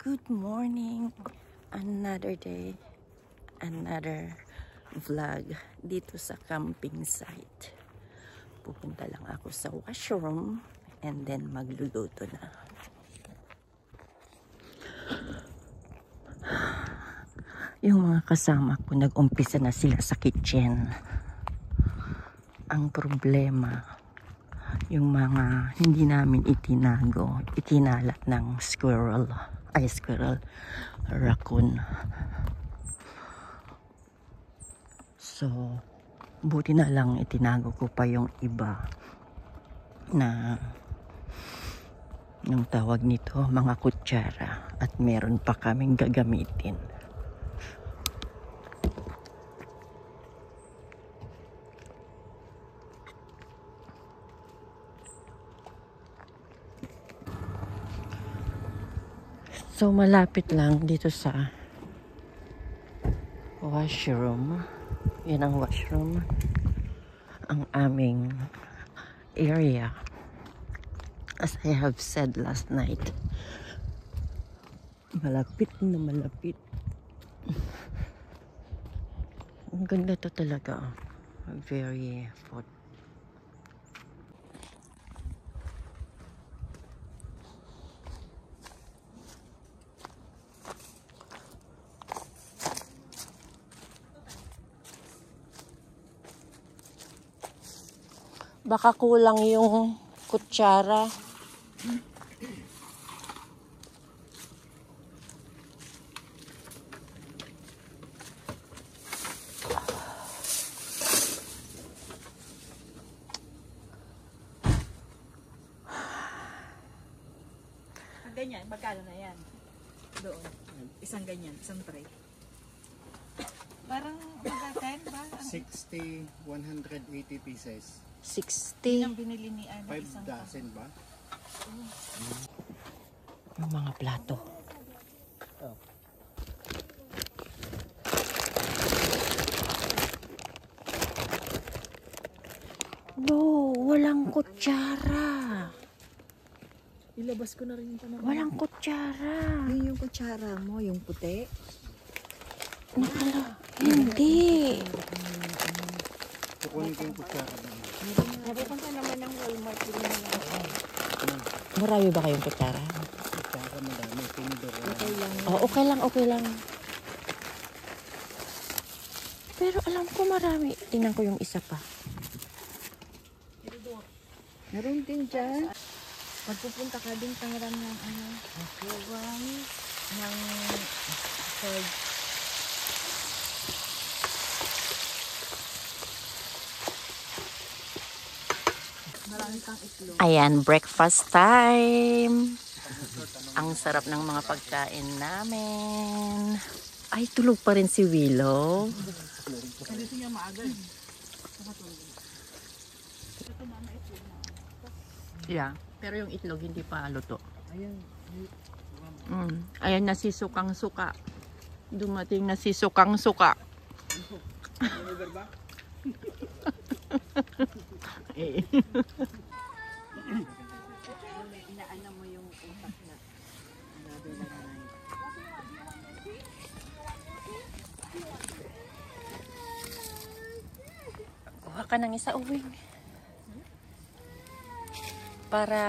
Good morning. Another day, another vlog dito sa camping site. Pupunta lang ako sa washroom and then magluluto na. Yung mga kasama ko nag-umpisa na sila sa kitchen. Ang problema, yung mga hindi namin itinago, ikinalat ng raccoon. So, buti na lang itinago ko pa yung iba na yung tawag nito, mga kutsara, at meron pa kaming gagamitin. So, malapit lang dito sa washroom. Yan ang washroom. Ang aming area. As I have said last night, malapit na malapit. Ang ganda to talaga. Very hot. Baka kulang yung kutsara. Ganyan, magkano na yan? Doon. Isang ganyan, isang tray. Parang magkakain ba? 60, 180 pieces. 60. Ang binili ni Ana, 5 dozen ba? Yung mga plato. Oh. No, walang kutsara. Ilabas ko na rin yung tanong. Walang kutsara. Yung kutsara mo, yung puti. Nakala. Hindi. Kukunin ko yung kutsara doon. Napupunta naman ng Walmart. Marami ba kayong kutsara? Kutsara madami. Tinidor. Okay lang. Oh, okay lang. Pero alam ko marami. Tingnan ko yung isa pa. Meron din dyan. Pagpupunta ka din, tangaran ng ng third. Marami kang itlog. Ayan, breakfast time. Ang sarap ng mga pagkain namin. Ay, tulog pa rin si Willow. Kasi niya maaga. Yeah, pero yung itlog hindi pa luto. Ayun. Ayan na si Sukang Suka. Dumating na si Sukang Suka. Inaano mo yung utak na. Kuha ka ng isa uwing. Para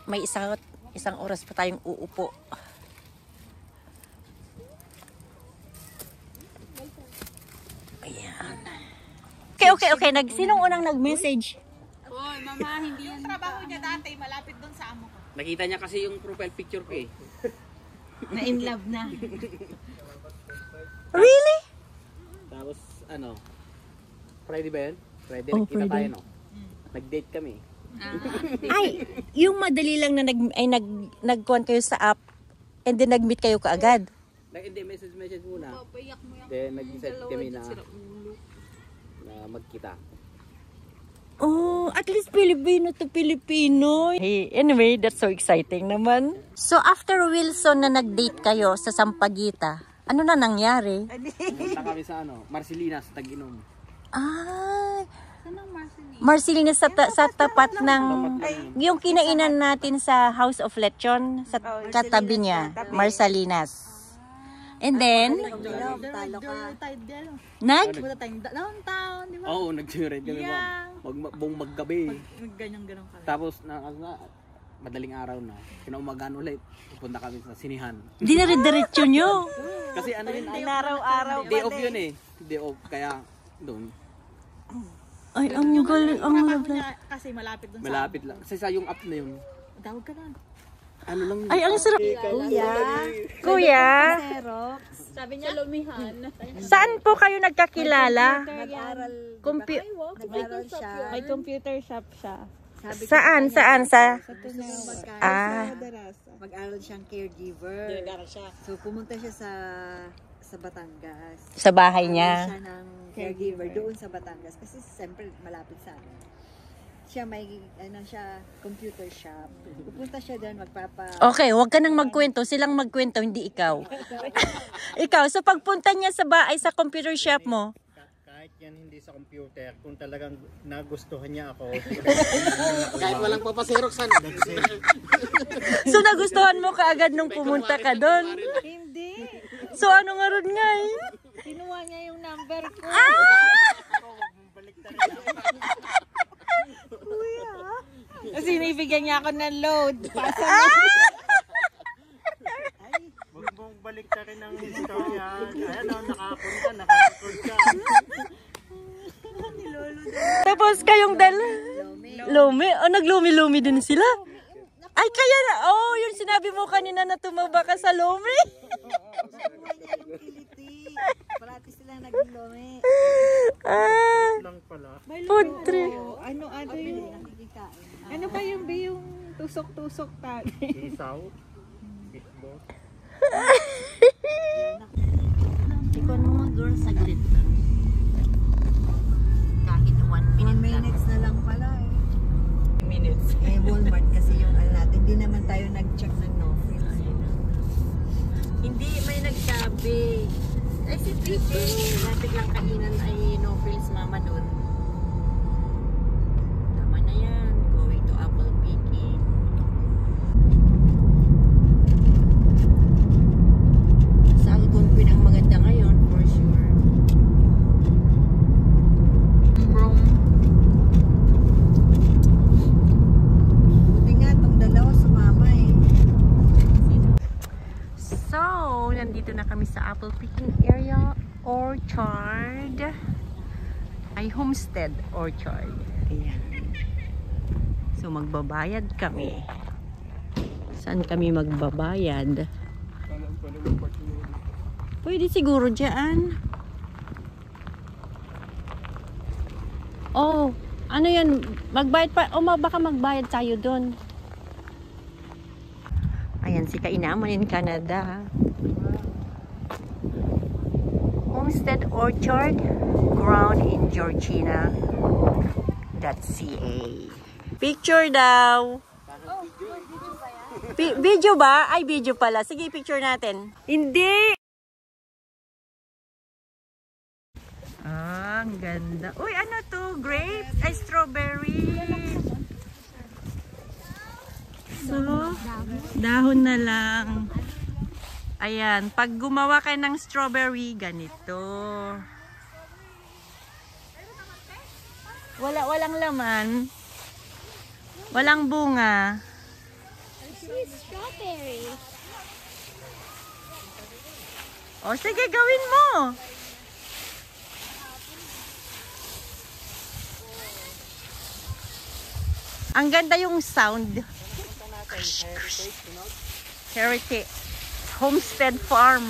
may isang oras pa tayong uupo. Ayan. Okay. Sinong unang nag-message? Oy, mama, hindi yan. Yung trabaho niya dati, malapit doon sa amo ko. Nakita niya kasi yung profile picture ko eh. Na in love na. Really? Tapos ano, Friday ba yun? Friday Oh, nagkita Friday. tayo no? Nag-date kami. Ay, yung madali lang na nagkuhan kayo sa app and then nag-meet kayo kaagad. Hindi, message muna. Then nag-decide kami na magkita. Oh, at least Filipino to Filipino. Hey, anyway, that's so exciting naman. So after Wilson na nag-date kayo sa Sampaguita, ano na nangyari? Punta kami sa Marcelinas, Tag-Inom. Ah, Marcelina sa tapat ng yung kinainan natin sa House of Lechon sa katabi niya, Marsalinas. And then Punta tayong downtown, di ba? Oo, nag-ride kami buong maggabi. Ganyan-ganon kami. Tapos madaling araw na, kinaumagaan ulit, pupunta kami sa sinihan. dinire-diretso nyo. Kasi ano yun, Araw-araw day off yun eh. Day off, kaya doon. Ay, ang galing, ang lovely. Kasi malapit dun sa... Malapit lang. Kasi sa yung app na yun, Tawag ka lang. ano lang Ay, ang sarap. Kuya. Kuya, Sabi niya, lumihan. saan po kayo nagkakilala? Nag-aral. Nag-aral siya. May computer shop siya. Saan? Sa? Mag-aral siyang caregiver. So pumunta siya sa Batangas. Sa bahay Siya niya. ng caregiver doon sa Batangas kasi siyempre malapit sa amin. Siya may computer shop. Pupunta siya doon Okay, huwag ka nang magkwento. Silang magkwento, hindi ikaw. Ikaw, sa pagpunta niya sa computer shop mo, Kahit yan hindi sa computer, kung talagang nagustuhan niya ako. kahit walang papasirok sana. so nagustuhan mo kaagad nung pumunta ka doon? Hindi. So ano nga ron nga eh? Kinuha niya yung number ko. Kasi inibigyan niya ako ng load. Huwag mong balik na rin ang istorya. Ayan o, nakarecord ka. Tapos kayong Lumi? Oh, naglumi-lumi din sila? Ay, kaya na. Oh, yung sinabi mo kanina na tumaba ka sa Lumi. Parati sila nag-lome. Lang pala. Food trip. Ano yung... Nakikikain. Ano ba yung tusok-tusok tayo? Isaw. Bitbot. Ikaw mga girl, saglit lang. Kahit 1 1 minute lang. minutes na lang pala eh. Minutes. Walmart kasi yung natin. Hindi naman tayo nag-check ng no frills. Hindi, may nagsabi. Ay, si Titi. Dati lang kainan ay no frills mama doon. Tama na yan. Going to apple picking. Sa Algonquin ang maganda ngayon, for sure. Buti nga itong dalawa sumama eh. So, nandito na kami sa apple picking area, orchard. Ay, homestead orchard. Ayan. So, magbabayad kami. Saan kami magbabayad? Pwede siguro dyan. Oh, ano yan? Magbayad pa? O, baka magbayad tayo doon. Ayan, si Kainaman in Canada. Homestead Orchard, ground in Georgina.ca. Picture daw. Video ba? Ay, video pala. Sige, picture natin. Hindi! Ah, ang ganda. Uy, ano to? Grapes? Ay, strawberry. So, dahon na lang. Ayan, pag gumawa kayo ng strawberry, ganito. Walang laman. Walang bunga. Strawberry. O, sige, gawin mo. Ang ganda yung sound. Heritage. Homestead Farm.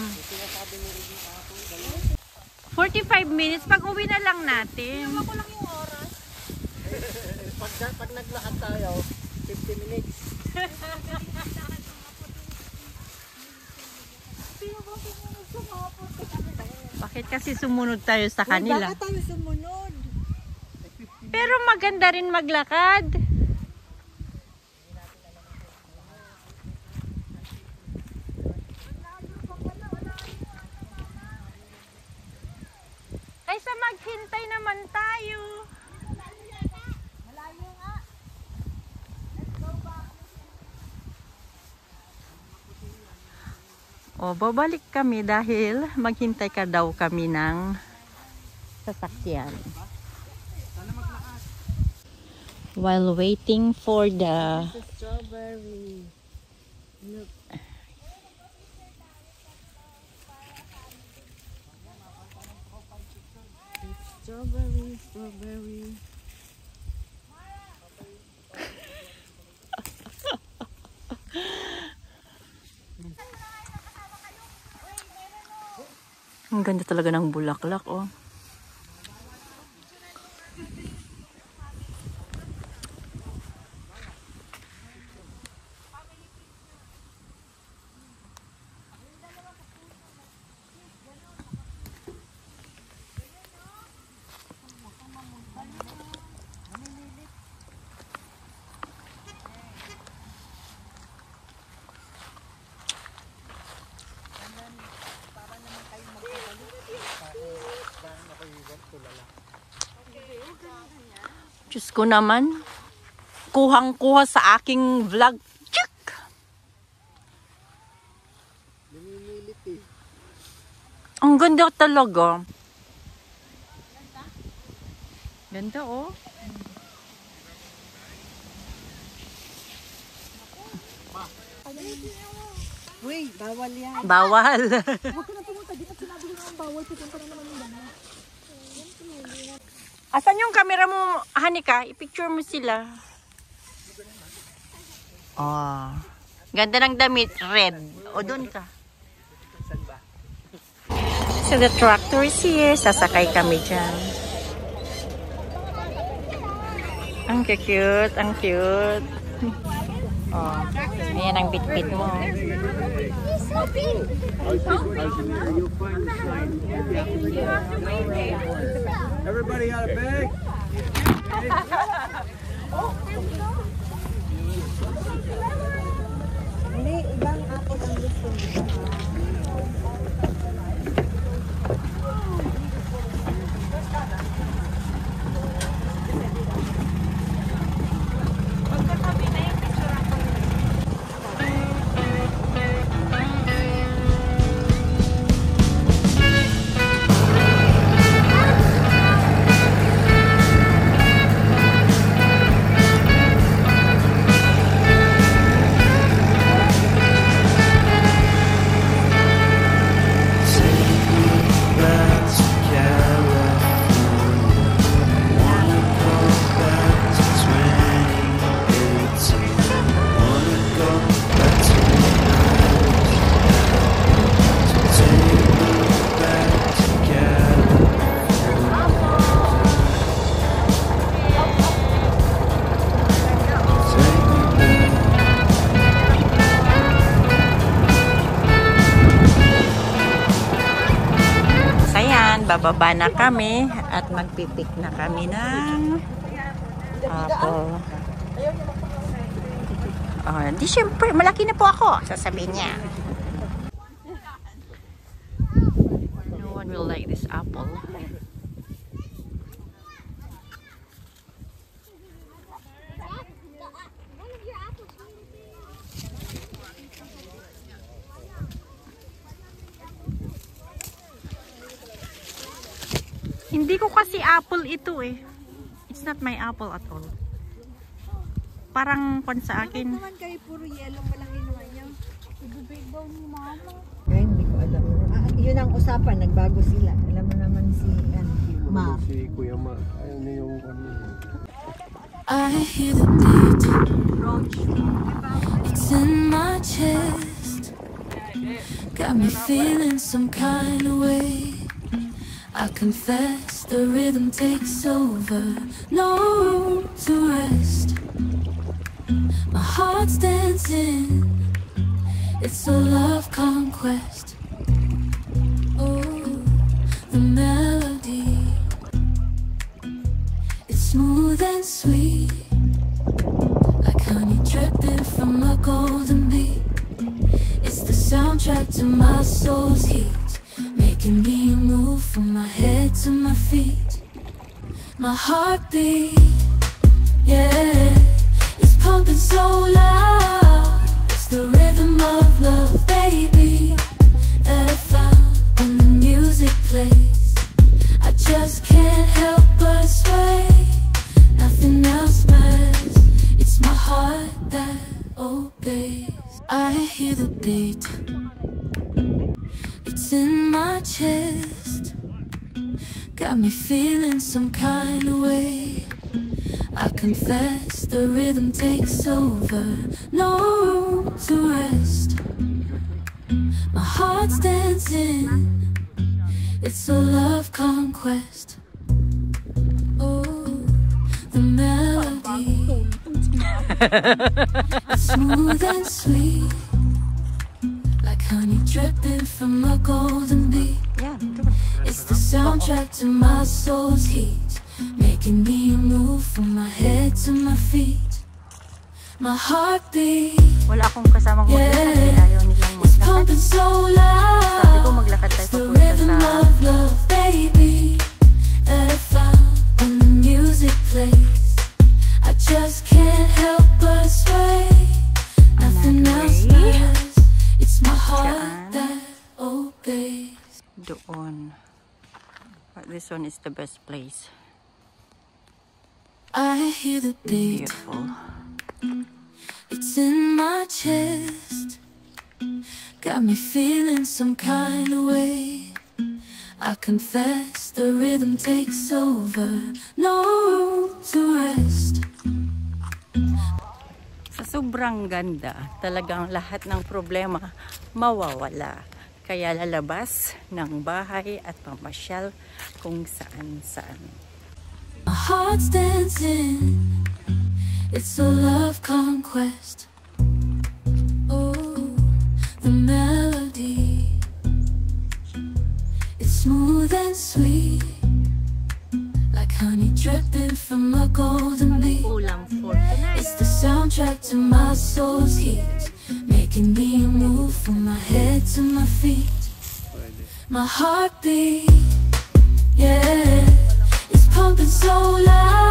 45 minutes. Pag uwi na lang natin. Pag naglakad tayo, 50 minutes. Bakit kasi sumunod tayo sa kanila? Bakit tayo sumunod? Pero maganda rin maglakad. Kaysa maghintay naman tayo. O, babalik kami dahil maghintay ka daw kami ng sasakyan. While waiting for the Strawberry. Look. Strawberry, strawberry. Ang ganda talaga ng bulaklak, oh. Diyos ko naman, kuhang-kuha sa aking vlog. Tsk! Ang ganda talaga. Ganda, oh. Uy, bawal yan. Bawal. Huwag ka na pumunta. Di pa sinabi ko ng bawal. Pupunta na naman yung dama. Asan yung camera mo, Hanika? I-picture mo sila. Oh. Ganda ng damit. Red. O, doon ka. So, the tractor is here. Sasakay kami dyan. Ang cute. Ang cute. Oh. Ayan ang bit-bit mo. Everybody got a bag? Hindi, ibang apple ang gusto mo. Bababa na kami at magpipik na kami ng apple. Di syempre, malaki na po ako, sasabihin niya. No one will like this apple. Hindi ko kasi apple ito eh. It's not my apple at all. Parang pan sa akin. Bakit naman kayo puro yellow pa lang inuha niyo? Ibibig daw ni mama. Ay, hindi ko alam. Yun ang usapan, nagbago sila. Alam mo naman si Ma. Si Kuya Ma. Ayun na yung I hear the beat. It's in my chest. Got me feeling some kind of way. I confess the rhythm takes over. No room to rest. My heart's dancing. It's a love conquest. Oh, the melody. It's smooth and sweet, like honey dripping from a golden beat. It's the soundtrack to my soul's heat, making me move from my head to my feet. My heartbeat, yeah, it's pumping so loud. It's the rhythm of love, baby. that I found when the music plays. I just can't help but sway. Nothing else matters. It's my heart that obeys. I hear the beat. It's in my chest. Got me feeling some kind of way. I confess the rhythm takes over. No room to rest. My heart's dancing. It's a love conquest. Oh, the melody. It's smooth and sweet, like honey dripping from a golden bee. It's the soundtrack to my soul's heat, making me move from my head to my feet. My heartbeat, Wala akong kasamang maglakad. Ayaw nilang it's maglakad. pumping so Sabi loud. ko maglakad tayo It's the papunta rhythm sa... of love, baby, that I found when the music plays. I just can't help but sway. Nothing else matters. It's my heart that obeys. Doon. But this one is the best place. I hear the beat. Beautiful. It's in my chest. Got me feeling some kind of way. I confess the rhythm takes over. No room to rest. Sa sobrang ganda, talagang lahat ng problema mawawala. Kaya lalabas ng bahay at pamasyal kung saan-saan. My heart's dancing. It's a love conquest. Oh, the melody. It's smooth and sweet, like honey dripping from a golden bee. It's the soundtrack to my soul's heat, making me move from my head to my feet. My heartbeat, yeah, it's pumping so loud.